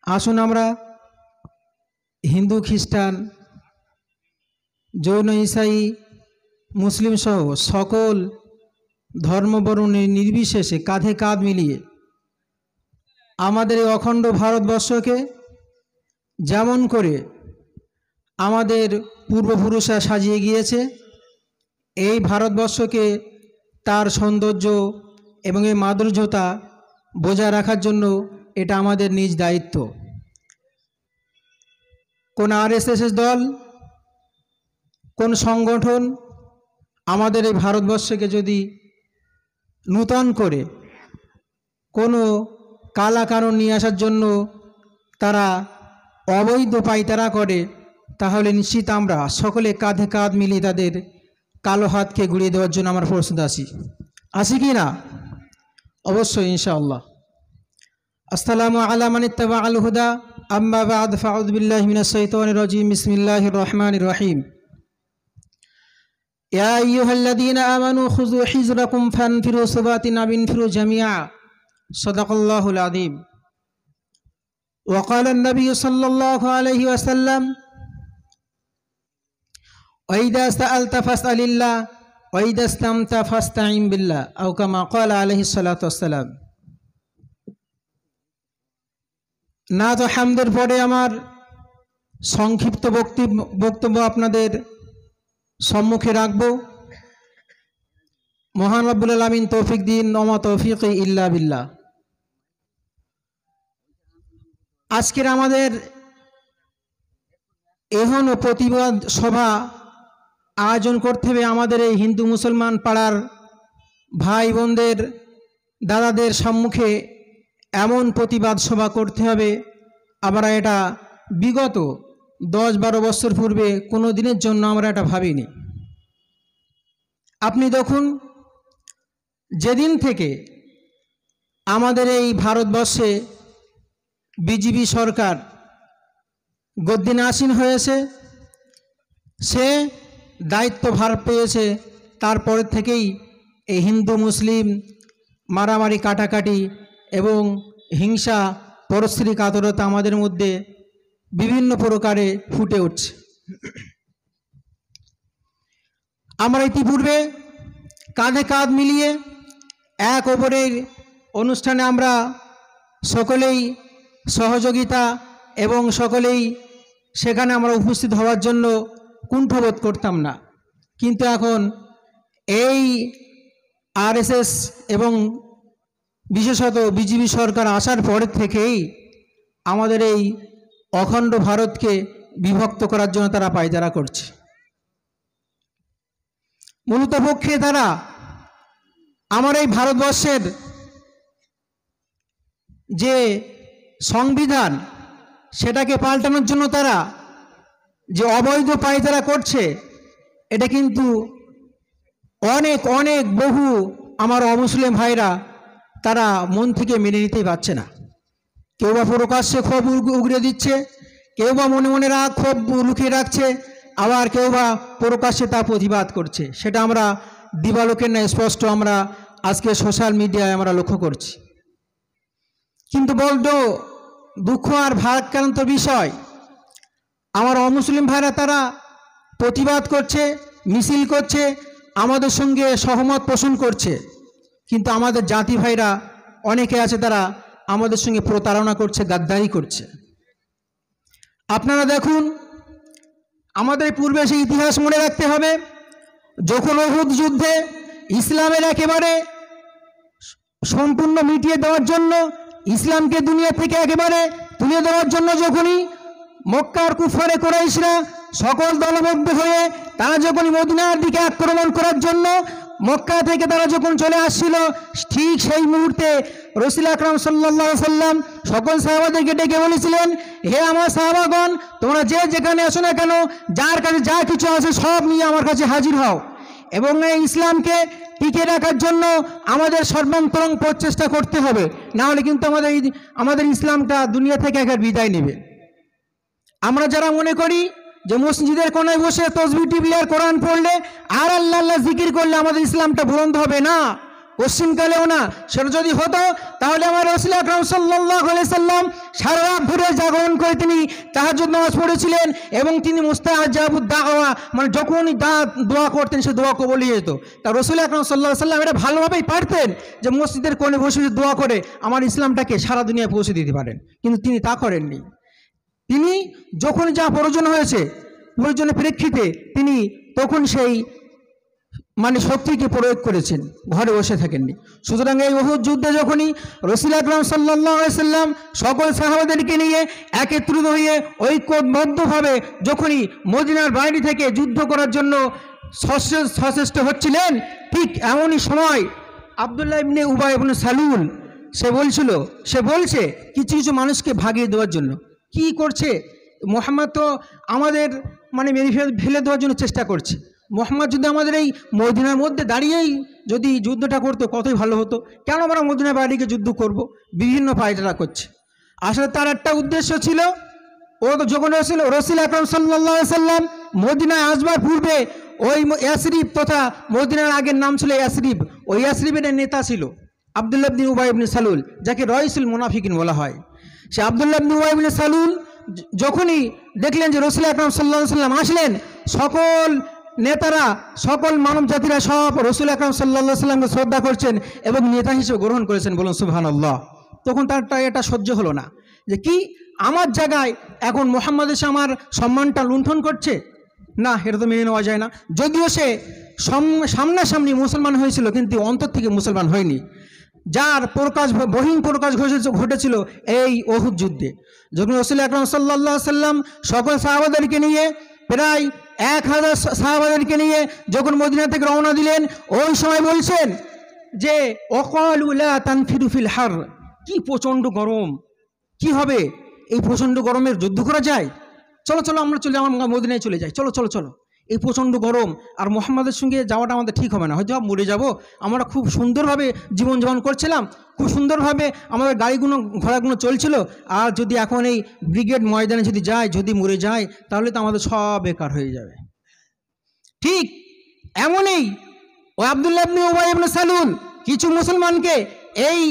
আসুন আমরা হিন্দু খ্রিস্টান জৈন ঈসাই মুসলিম সহ সকল ধর্মবর্ণের নির্বিশেষে কাঁধে কাঁধ মিলিয়ে আমাদের এই অখণ্ড ভারতবর্ষকে যেমন করে আমাদের পূর্বপুরুষরা সাজিয়ে গিয়েছে, এই ভারতবর্ষকে তার সৌন্দর্য এবং এই মাধুর্যতা বজায় রাখার জন্য এটা আমাদের নিজ দায়িত্ব। কোন আরএসএস দল, কোন সংগঠন আমাদের এই ভারতবর্ষকে যদি নূতন করে কোনো কালা কানুন নিয়ে আসার জন্য তারা অবৈধ পায়তারা করে, তাহলে নিশ্চিত আমরা সকলে কাঁধে কাঁধ মিলিয়ে তাদের কালো হাতকে গুড়িয়ে দেওয়ার জন্য আমরা প্রস্তুত আছি কি না? অবশ্যই ইনশাআল্লাহ। আসসালামু আলা মান ইত্তাবা আল হুদা, আম্মা বা'দ, ফাউযু বিল্লাহি মিনাশ শাইতানির রাজীম, বিসমিল্লাহির রহমানির রহিম। ইয়া আইয়ুহাল্লাযীনা আমানু খুযু হিযরাকুম ফানফিরু সুবাতিন আও ইনফিরু জামিআ, সাদাকাল্লাহুল আযীম। ওয়া ক্বালা আন-নাবিয়্যু সাল্লাল্লাহু আলাইহি ওয়াসাল্লাম, ওয়া ইযা সাআলতা ফাসআলিল্লাহ ওয়া ইযা ইসতামতা ফাসতাঈন বিল্লাহ, আও কামা ক্বালা আলাইহিস সালাতু ওয়াসসালাম। না তো হামদের পরে আমার সংক্ষিপ্ত বক্তব্য আপনাদের সম্মুখে রাখব। মহান রব্বুল আলামিন তৌফিক দিন, ওমা তৌফিকি ইল্লা বিল্লাহ। আজকের আমাদের এখনও প্রতিবাদ সভা আয়োজন করতে হবে আমাদের এই হিন্দু মুসলমান পাড়ার ভাই বোনদের, দাদাদের সম্মুখে এমন প্রতিবাদ সভা করতে হবে আমরা এটা বিগত 10-12 বছর পূর্বে কোনো দিনের জন্য আমরা এটা ভাবিনি। আপনি দেখুন, যেদিন থেকে আমাদের এই ভারতবর্ষে বিজেপি সরকার গদ্দিনে আসীন হয়েছে, সে দায়িত্বভার পেয়েছে, তারপরের থেকেই এই হিন্দু মুসলিম মারামারি কাটাকাটি এবং হিংসা পরশ্রী কাতরতা আমাদের মধ্যে বিভিন্ন প্রকারে ফুটে উঠছে। আমরা ইতিপূর্বে কাঁধে কাঁধ মিলিয়ে এক অপরের অনুষ্ঠানে আমরা সকলেই সহযোগিতা এবং সকলেই সেখানে আমরা উপস্থিত হওয়ার জন্য কুণ্ঠবোধ করতাম না। কিন্তু এখন এই আরএসএস এবং বিশেষত বিজেপি সরকার আসার পর থেকেই আমাদের এই অখণ্ড ভারতকে বিভক্ত করার জন্য তারা পায়তারা করছে। মূলত পক্ষে তারা আমার এই ভারতবর্ষের যে সংবিধান সেটাকে পাল্টানোর জন্য তারা যে অবৈধ পায়তারা করছে, এটা কিন্তু অনেক অনেক বহু আমার অমুসলিম ভাইরা তারা মন থেকে মেনে নিতেই পারছে না। কেউ বা প্রকাশ্যে ক্ষোভ উগড়ে দিচ্ছে, কেউ বা মনে মনে ক্ষোভ লুকিয়ে রাখছে, আবার কেউ বা প্রকাশ্যে তা প্রতিবাদ করছে। সেটা আমরা দিবালোকের ন্যায় স্পষ্ট আমরা আজকে সোশ্যাল মিডিয়ায় আমরা লক্ষ্য করছি। কিন্তু বড্ড দুঃখ আর ভারাক্রান্ত বিষয়, আমার অমুসলিম ভাইরা তারা প্রতিবাদ করছে, মিছিল করছে, আমাদের সঙ্গে সহমত পোষণ করছে, কিন্তু আমাদের জাতি ভাইরা অনেকে আছে তারা আমাদের সঙ্গে প্রতারণা করছে, গাদ্দারি করছে। আপনারা দেখুন, আমাদের পূর্বে সেই ইতিহাস মনে রাখতে হবে। যখন উহুদ যুদ্ধে ইসলামের একেবারে সম্পূর্ণ মিটিয়ে দেওয়ার জন্য, ইসলামকে দুনিয়া থেকে একেবারে তুলে দেওয়ার জন্য যখনই মক্কার কুফারে কুরাইশরা সকল দলবদ্ধ হয়ে তারা যখনই মদিনার দিকে আক্রমণ করার জন্য মক্কা থেকে তারা যখন চলে আসছিল, ঠিক সেই মুহূর্তে রাসূল আকরাম সাল্লাল্লাহু আলাইহি সাল্লাম সকল সাহাবাদেরকে ডেকে বলেছিলেন, হে আমার সাহাবাগণ, তোমরা যে যেখানে আসো না কেন, যার কাছে যা কিছু আছে সব নিয়ে আমার কাছে হাজির হও, এবং এই ইসলামকে টিকে রাখার জন্য আমাদের সর্বান্তরং প্রচেষ্টা করতে হবে, না হলে কিন্তু আমাদের ইসলামটা দুনিয়া থেকে একবার বিদায় নেবে। আমরা যারা মনে করি যে মসজিদের কোনায় বসে তসবিহ টিপলে আর কোরআন পড়লে আর আল্লাহ আল্লাহ জিকির করলে আমাদের ইসলামটা বুলন্দ হবে, না, পশ্চিমকালেও না। সেটা যদি হতো তাহলে আমার রাসূল আকরাম সাল্লাল্লাহু আলাইহি সাল্লাম সারা রাত ধরে জাগরণ করে তিনি তাহাজ্জুদ নামাজ পড়েছিলেন এবং তিনি মুস্তাজাবুদ দাওয়া, মানে যখনই দোয়া করতেন সে দোয়া কবুল হয়ে যেত। তা রাসূল আকরাম সাল্লাল্লাহু আলাইহি সাল্লাম এটা ভালোভাবেই পারতেন যে মসজিদের কোণে বসে দোয়া করে আমার ইসলামটাকে সারা দুনিয়ায় পৌঁছে দিতে পারেন, কিন্তু তিনি তা করেননি। তিনি যখন যা প্রয়োজন হয়েছে, প্রয়োজনের প্রেক্ষিতে তিনি তখন সেই মানে শক্তিকে প্রয়োগ করেছেন, ঘরে বসে থাকেননি। সুতরাং এই উহুদ যুদ্ধে যখনই রাসূল আকরাম সাল্লাল্লাহু আলাইহি সাল্লাম সকল সাহাবাদেরকে নিয়ে একত্রিত হয়ে ঐক্যবদ্ধভাবে যখনই মদিনার বাইরে থেকে যুদ্ধ করার জন্য সচেষ্ট হচ্ছিলেন, ঠিক এমনই সময় আব্দুল্লাহ ইবনে উবাই ইবনে সালুল সে বলছে কিছু কিছু মানুষকে ভাগিয়ে দেওয়ার জন্য। কি করছে? মুহাম্মদ তো আমাদের মানে মেরে ফেলে দেওয়ার জন্য চেষ্টা করছে। মুহাম্মদ যদি আমাদের এই মদিনার মধ্যে দাঁড়িয়েই যদি যুদ্ধটা করতো কতই ভালো হতো, কেন আমরা মদিনার বাইরে যুদ্ধ করব? বিভিন্ন পায়তারা করছে। আসলে তার একটা উদ্দেশ্য ছিল, ও তো যখন রাসূল আকরাম সাল্লাল্লাহু আলাইহি সাল্লাম মদিনায় আসবার পূর্বে ওই ইয়াসরিব তথা মদিনার আগের নাম ছিল ইয়াসরিব, ওই ইয়াসরিবের নেতা ছিল আব্দুল্লাহ ইবনে উবাই ইবনে সালুল, যাকে রাইসুল মুনাফিকিন বলা হয়। সে আব্দুল্লাহ ইবনে উবাই ইবনে সালুল যখনই দেখলেন যে রাসূল আকরাম সাল্লাল্লাহু আলাইহি সাল্লাম আসলেন, সকল নেতারা সকল মানব জাতিরা সব রাসূল আকরাম সাল্লাল্লাহু আলাইহি সাল্লামকে শ্রদ্ধা করছেন এবং নেতা হিসেবে গ্রহণ করেছেন, বলুন সুবহানাল্লাহ। তখন তার এটা সহ্য হলো না যে কি আমার জায়গায় এখন মুহাম্মদ এসে আমার সম্মানটা লুণ্ঠন করছে, না এটা তো মেনে নেওয়া যায় না। যদিও সে সামনাসামনি মুসলমান হয়েছিল কিন্তু অন্তর থেকে মুসলমান হয়নি, যার বহিন প্রকাশ ঘটেছিল এই উহুদ যুদ্ধে। যখন রাসূল আকরাম সাল্লাল্লাহু আলাইহি সাল্লাম সকল সাহাবাদেরকে নিয়ে প্রায় 1000 সাহাবাদেরকে নিয়ে যখন মদিনা থেকে রওনা দিলেন, ওই সময় বলছেন যে ওয়াকালু লা তানফিরু ফিল হার, কি প্রচণ্ড গরম, কি হবে এই প্রচণ্ড গরমের যুদ্ধ করা যায়? চলো চলো আমরা মদিনায় চলে যাই, চলো চলো চলো। এই প্রচণ্ড গরম আর মুহাম্মাদের সঙ্গে যাওয়াটা আমাদের ঠিক হবে না, হয়তো মরে যাব। আমরা খুব সুন্দরভাবে জীবনযাপন করছিলাম, খুব সুন্দরভাবে আমাদের গাড়িগুলো ঘোড়াগুলো চলছিল, আর যদি এখন এই ব্রিগেড ময়দানে যদি মরে যায় তাহলে তো আমাদের সব বেকার হয়ে যাবে। ঠিক এমনই ও আব্দুল্লাহ ইবনে উবাই ইবনে সালুল কিছু মুসলমানকে এই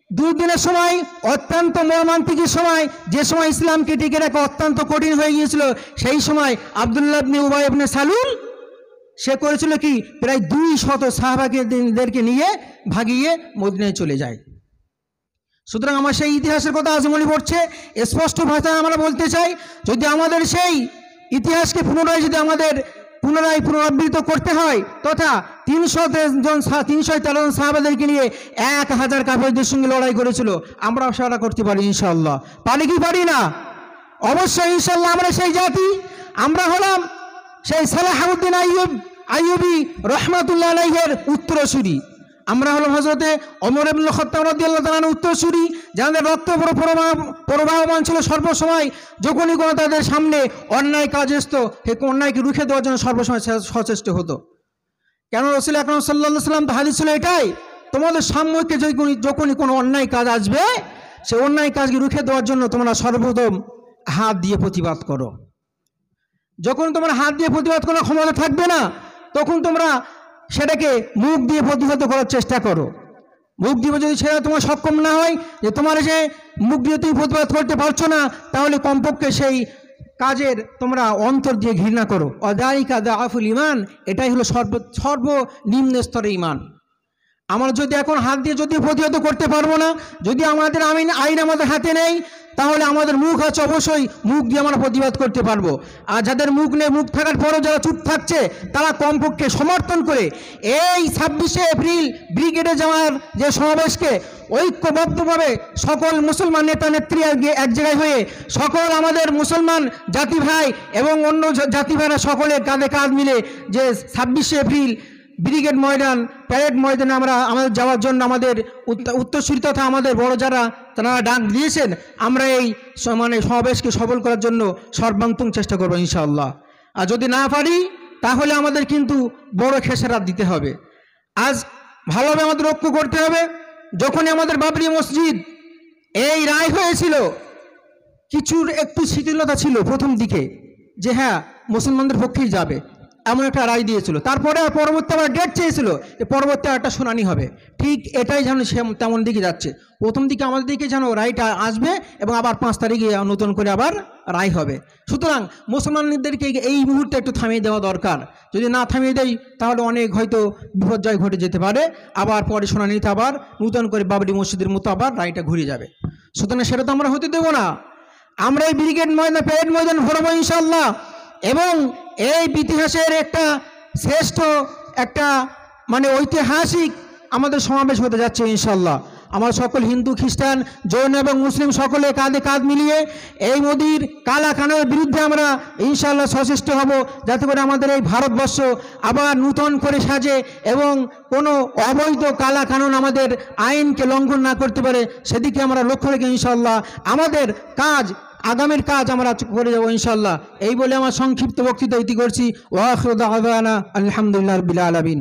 দুর্দিনের সময়, অত্যন্ত মর্মান্তিকের সময়, যে সময় ইসলামকে টিকে রাখা অত্যন্ত কঠিন হয়ে গিয়েছিল, সেই সময় আব্দুল্লাহ ইবনে উবাই ইবনে সালুল সে করেছিল কি প্রায় 200 সাহাবাদেরকে নিয়ে ভাগিয়ে মদিনায় চলে যায়। সুতরাং আমার সেই ইতিহাসের কথা আজ মনে পড়ছে, স্পষ্ট ভাষায় আমরা বলতে চাই, যদি আমাদের সেই ইতিহাসকে পুনরায় পুনরাবৃত্ত করতে হয়, তথা 313 জন সাহাবাদেরকে নিয়ে 1000 কাফেরদের সঙ্গে লড়াই করেছিল, আমরা সেটা করতে পারি ইনশাআল্লাহ। পারি কি পারি না? অবশ্যই ইনশাআল্লাহ আমরা সেই জাতি। আমরা হলাম সেই সালাহুদ্দিন আইয়ুবী রহমাতুল্লাহ আলাইহির উত্তরসূরি। আমরা হলাম হযরতে ওমর ইবনে খাত্তাব রাদিয়াল্লাহু তাআলার উত্তরসূরি, যাদের রক্ত প্রবাহমান ছিল সর্বসময়। যখনই কোনো তাদের সামনে অন্যায় কাজ আসতো, সেই অন্যায়কে রুখে দেওয়ার জন্য সর্বসময় সচেষ্ট হতো। কেন? রাসূল আকরাম সাল্লাল্লাহু আলাইহি সাল্লাম হাদিস ছিল এটাই, তোমাদের সাময়িককে যখনই কোনো অন্যায় কাজ আসবে, সে অন্যায় কাজকে রুখে দেওয়ার জন্য তোমরা সর্বপ্রথম হাত দিয়ে প্রতিবাদ করো। যখন তোমরা হাত দিয়ে প্রতিবাদ করার ক্ষমতা থাকবে না, তখন তোমরা সেটাকে মুখ দিয়ে প্রতিহত করার চেষ্টা করো। মুখ দিয়ে যদি সেটা তোমার সক্ষম না হয়, যে তোমার যে মুখ দিয়ে তুমি প্রতিবাদ করতে পারছো না, তাহলে কমপক্ষে সেই কাজের তোমরা অন্তর দিয়ে ঘৃণা করো। অদাইকা দাআফুল ঈমান, এটাই হলো সর্বনিম্ন স্তরের ঈমান। আমরা যদি এখন হাত দিয়ে যদি প্রতিহত করতে পারবো না, যদি আমাদের আইন আমাদের হাতে নেই, তাহলে আমাদের মুখ আছে, অবশ্যই মুখ দিয়ে আমরা প্রতিবাদ করতে পারবো। আর যাদের মুখ নেই, মুখ থাকার পরও যারা চুপ থাকছে, তারা কমপক্ষে সমর্থন করে এই 26শে এপ্রিল ব্রিগেডে যাওয়ার যে সমাবেশকে ঐক্যবদ্ধভাবে সকল মুসলমান নেতা নেত্রী এক জায়গায় হয়ে সকল আমাদের মুসলমান জাতি ভাই এবং অন্য জাতি ভাইরা সকলে কাঁধে কাঁধ মিলে যে 26শে এপ্রিল ব্রিগেড ময়দান, প্যারেড ময়দানে আমাদের যাওয়ার জন্য আমাদের উত্তরসূরি তথা আমাদের বড় যারা তারা ডাক দিয়েছেন, আমরা এই সমাবেশকে সফল করার জন্য সর্বান্তম চেষ্টা করবো ইনশাআল্লাহ। আর যদি না পারি তাহলে আমাদের কিন্তু বড় খেসারাত দিতে হবে। আজ ভালোভাবে আমাদের ঐক্য করতে হবে। যখনই আমাদের বাবরি মসজিদ এই রায় হয়েছিল, কিছুর একটু শিথিলতা ছিল প্রথম দিকে, যে হ্যাঁ মুসলমানদের পক্ষেই যাবে, এমন একটা রায় দিয়েছিল। তারপরে পরবর্তী আবার ডেট চেয়েছিল যে পরবর্তী একটা শুনানি হবে। ঠিক এটাই যেন সে তেমন দিকে যাচ্ছে। প্রথম দিকে আমাদের দিকে যেন রায়টা আসবে এবং আবার 5 তারিখে নতুন করে আবার রায় হবে। সুতরাং মুসলমানদেরকে এই মুহূর্তে একটু থামিয়ে দেওয়া দরকার। যদি না থামিয়ে দেয় তাহলে অনেক হয়তো বিপর্যয় ঘটে যেতে পারে। আবার পরে শুনানিতে আবার নতুন করে বাবরি মসজিদের মতো আবার রায়টা ঘুরে যাবে। সুতরাং সেটা তো আমরা হতে দেবো না। আমরা এই ব্রিগেড ময়দান, প্যারেড ময়দান ভরবো ইনশাল্লাহ। এবং এই ইতিহাসের একটা শ্রেষ্ঠ একটা মানে ঐতিহাসিক আমাদের সমাবেশ হতে যাচ্ছে ইনশাল্লাহ। আমার সকল হিন্দু, খ্রিস্টান, জৈন এবং মুসলিম সকলে কাঁধে কাঁধ মিলিয়ে এই মোদির কালা কানুনের বিরুদ্ধে আমরা ইনশাল্লাহ সচেষ্ট হব, যাতে করে আমাদের এই ভারতবর্ষ আবার নূতন করে সাজে এবং কোনো অবৈধ কালা কানুন আমাদের আইনকে লঙ্ঘন না করতে পারে, সেদিকে আমরা লক্ষ্য রেখে ইনশাল্লাহ আমাদের কাজ, আগামীর কাজ আমরা করে যাবো ইনশাল্লাহ। এই বলে আমার সংক্ষিপ্ত বক্তৃতা ইতি করছি। ওয়া আখিরু দাওয়ানা আলহামদুলিল্লাহি রাব্বিল আলামিন।